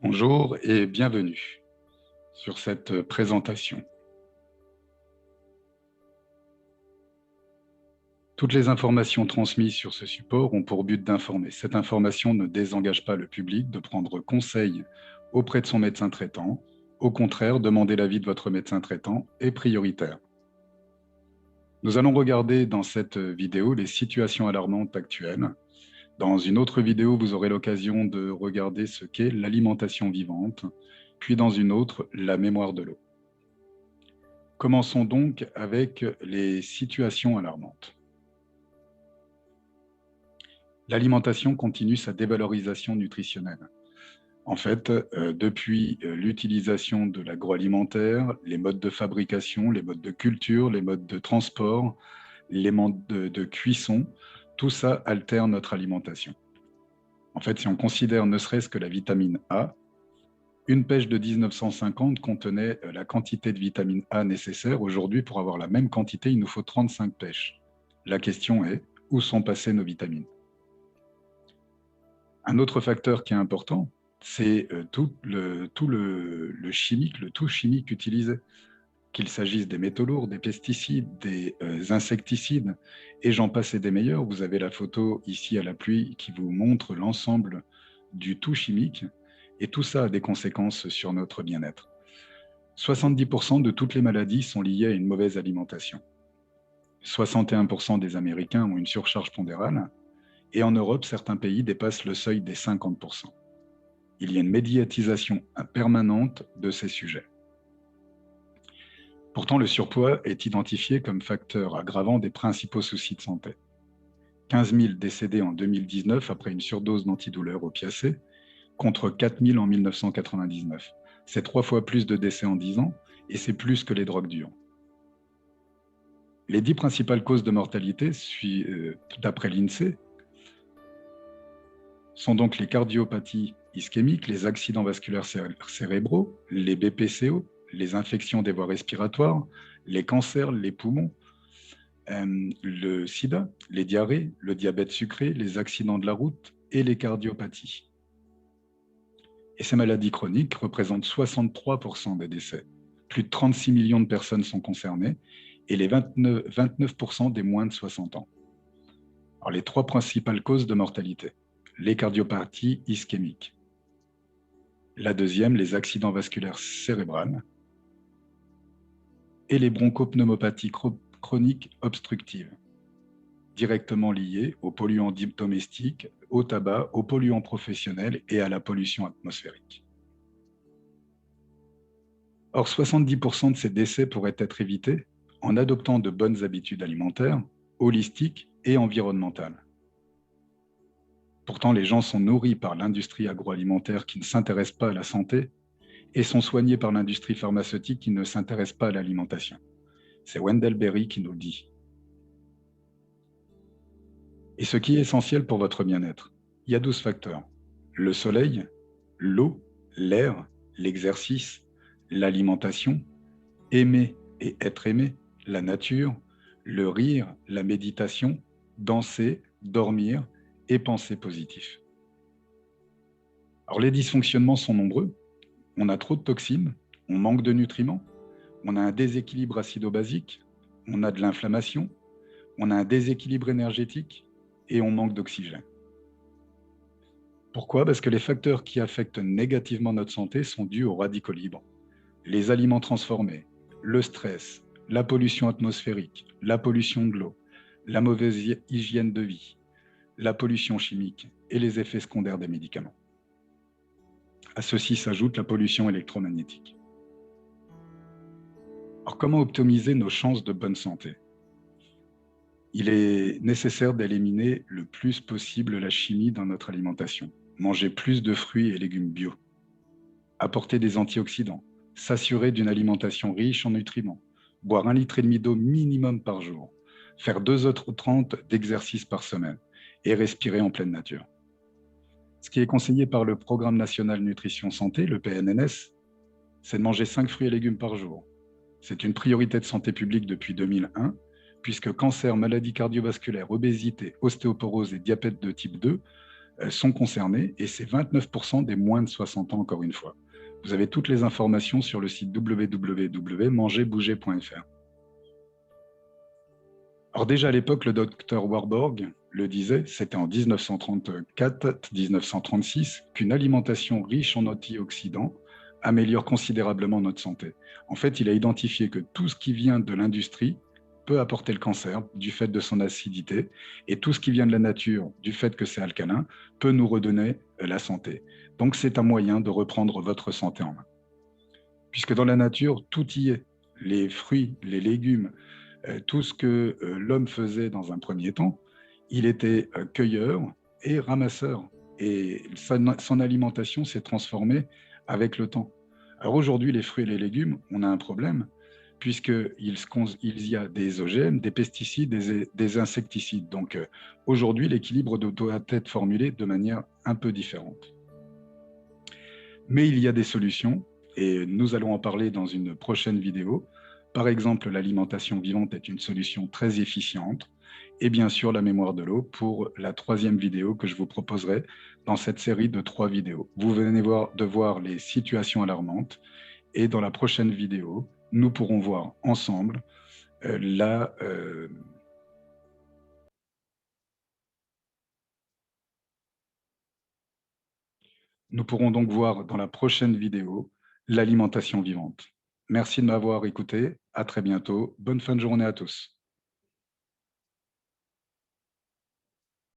Bonjour et bienvenue sur cette présentation. Toutes les informations transmises sur ce support ont pour but d'informer. Cette information ne désengage pas le public de prendre conseil auprès de son médecin traitant. Au contraire, demander l'avis de votre médecin traitant est prioritaire. Nous allons regarder dans cette vidéo les situations alarmantes actuelles. Dans une autre vidéo, vous aurez l'occasion de regarder ce qu'est l'alimentation vivante, puis dans une autre, la mémoire de l'eau. Commençons donc avec les situations alarmantes. L'alimentation continue sa dévalorisation nutritionnelle. En fait, depuis l'utilisation de l'agroalimentaire, les modes de fabrication, les modes de culture, les modes de transport, les modes de cuisson, tout ça altère notre alimentation. En fait, si on considère ne serait-ce que la vitamine A, une pêche de 1950 contenait la quantité de vitamine A nécessaire. Aujourd'hui, pour avoir la même quantité, il nous faut 35 pêches. La question est, où sont passées nos vitamines? Un autre facteur qui est important, c'est tout le chimique, le tout chimique utilisé, qu'il s'agisse des métaux lourds, des pesticides, des insecticides, et j'en passe et des meilleurs. Vous avez la photo ici à l'appui qui vous montre l'ensemble du tout chimique, et tout ça a des conséquences sur notre bien-être. 70% de toutes les maladies sont liées à une mauvaise alimentation. 61% des Américains ont une surcharge pondérale, et en Europe, certains pays dépassent le seuil des 50%. Il y a une médiatisation permanente de ces sujets. Pourtant, le surpoids est identifié comme facteur aggravant des principaux soucis de santé. 15 000 décédés en 2019 après une surdose d'antidouleurs opiacés, contre 4 000 en 1999. C'est 3 fois plus de décès en 10 ans, et c'est plus que les drogues dures. Les 10 principales causes de mortalité, d'après l'INSEE, sont donc les cardiopathies ischémiques, les accidents vasculaires cérébraux, les BPCO, les infections des voies respiratoires, les cancers, les poumons, le sida, les diarrhées, le diabète sucré, les accidents de la route et les cardiopathies. Et ces maladies chroniques représentent 63% des décès. Plus de 36 millions de personnes sont concernées et les 29% des moins de 60 ans. Alors, les 3 principales causes de mortalité: les cardiopathies ischémiques. La deuxième, les accidents vasculaires cérébraux et les bronchopneumopathies chroniques obstructives, directement liées aux polluants domestiques, au tabac, aux polluants professionnels et à la pollution atmosphérique. Or, 70% de ces décès pourraient être évités en adoptant de bonnes habitudes alimentaires, holistiques et environnementales. Pourtant, les gens sont nourris par l'industrie agroalimentaire qui ne s'intéresse pas à la santé et sont soignés par l'industrie pharmaceutique qui ne s'intéresse pas à l'alimentation. C'est Wendell Berry qui nous le dit. Et ce qui est essentiel pour votre bien-être, il y a 12 facteurs. Le soleil, l'eau, l'air, l'exercice, l'alimentation, aimer et être aimé, la nature, le rire, la méditation, danser, dormir et penser positif. Alors les dysfonctionnements sont nombreux. On a trop de toxines, on manque de nutriments, on a un déséquilibre acido-basique, on a de l'inflammation, on a un déséquilibre énergétique et on manque d'oxygène. Pourquoi? Parce que les facteurs qui affectent négativement notre santé sont dus aux radicaux libres. Les aliments transformés, le stress, la pollution atmosphérique, la pollution de l'eau, la mauvaise hygiène de vie, la pollution chimique et les effets secondaires des médicaments. À ceci s'ajoute la pollution électromagnétique. Alors, comment optimiser nos chances de bonne santé? Il est nécessaire d'éliminer le plus possible la chimie dans notre alimentation. Manger plus de fruits et légumes bio. Apporter des antioxydants. S'assurer d'une alimentation riche en nutriments. Boire 1,5 litre d'eau minimum par jour. Faire 2h30 d'exercice par semaine. Et respirer en pleine nature. Ce qui est conseillé par le Programme national nutrition santé, le PNNS, c'est de manger 5 fruits et légumes par jour. C'est une priorité de santé publique depuis 2001, puisque cancer, maladies cardiovasculaires, obésité, ostéoporose et diabète de type 2 sont concernés et c'est 29% des moins de 60 ans, encore une fois. Vous avez toutes les informations sur le site www.mangerbouger.fr. Alors déjà à l'époque, le docteur Warburg le disait, c'était en 1934-1936, qu'une alimentation riche en antioxydants améliore considérablement notre santé. En fait, il a identifié que tout ce qui vient de l'industrie peut apporter le cancer du fait de son acidité, et tout ce qui vient de la nature du fait que c'est alcalin peut nous redonner la santé. Donc c'est un moyen de reprendre votre santé en main. Puisque dans la nature, tout y est. Les fruits, les légumes, tout ce que l'homme faisait dans un premier temps, il était cueilleur et ramasseur. Et son alimentation s'est transformée avec le temps. Alors aujourd'hui, les fruits et les légumes, on a un problème, puisqu'il y a des OGM, des pesticides, des insecticides. Donc aujourd'hui, l'équilibre doit être formulé de manière un peu différente. Mais il y a des solutions, et nous allons en parler dans une prochaine vidéo. Par exemple, l'alimentation vivante est une solution très efficiente, et bien sûr la mémoire de l'eau pour la troisième vidéo que je vous proposerai dans cette série de 3 vidéos. Vous venez de voir les situations alarmantes, et dans la prochaine vidéo, nous pourrons voir ensemble nous pourrons donc voir dans la prochaine vidéo l'alimentation vivante. Merci de m'avoir écouté. À très bientôt. Bonne fin de journée à tous.